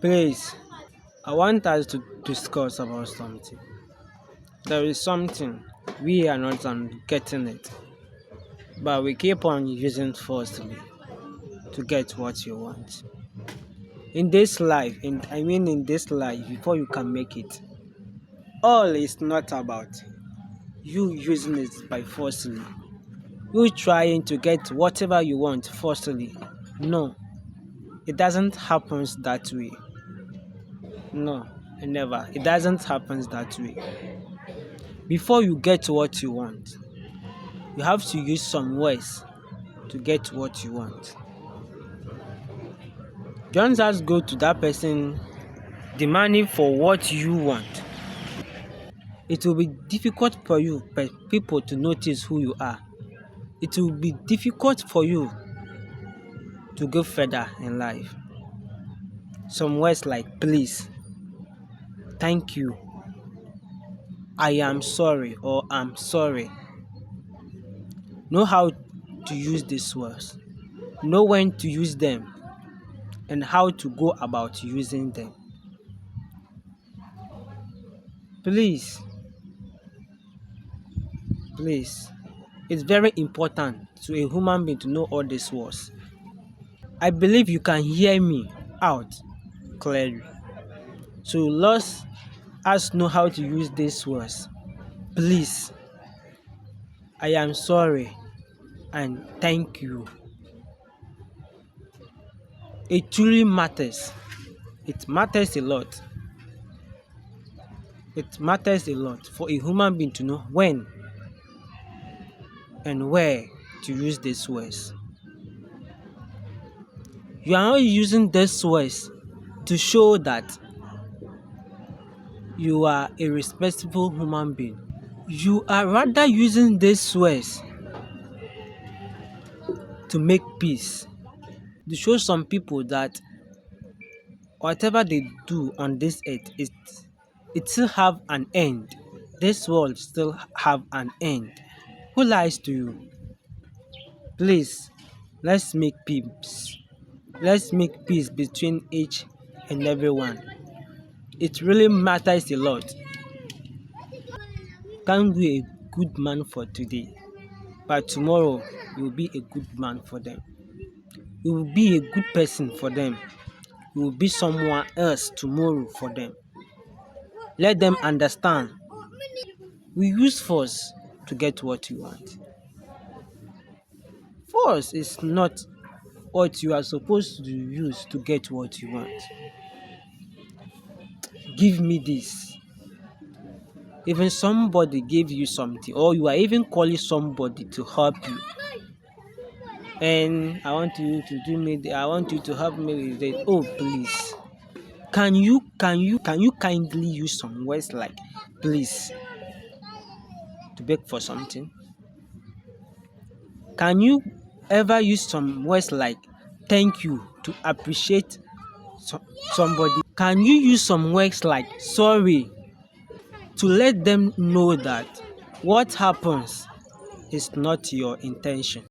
Please, I want us to discuss about something. There is something we are not getting it, but we keep on using forcefully to get what you want. In this life, in this life, before you can make it, all is not about you using it by forcefully. You trying to get whatever you want forcefully. No, it doesn't happen that way. No, never. It doesn't happen that way. Before you get what you want, you have to use some ways to get what you want. Don't just go to that person demanding for what you want. It will be difficult for you, people to notice who you are. It will be difficult for you to go further in life. Some words like please, thank you, I am sorry, or I'm sorry. Know how to use these words. Know when to use them and how to go about using them. Please, please, it's very important to a human being to know all these words. I believe you can hear me out clearly. So let us know how to use these words. Please, I am sorry, and thank you. It truly matters. It matters a lot. It matters a lot for a human being to know when and where to use these words. You are not using these words to show that you are a respectable human being. You are rather using these words to make peace, to show some people that whatever they do on this earth, it still have an end. This world still have an end. Who lies to you? Please, let's make peace. Let's make peace between each and everyone. It really matters a lot. Can't be a good man for today, but tomorrow you will be a good man for them. You will be a good person for them. You will be someone else tomorrow for them. Let them understand. We use force to get what you want. Force is not what you are supposed to use to get what you want. Give me this. Even somebody gave you something, or you are even calling somebody to help you, and I want you to do me. I want you to help me with it. Oh, please. Can you kindly use some words like please to beg for something? Can you ever use some words like thank you to appreciate somebody? Can you use some words like sorry to let them know that what happens is not your intention?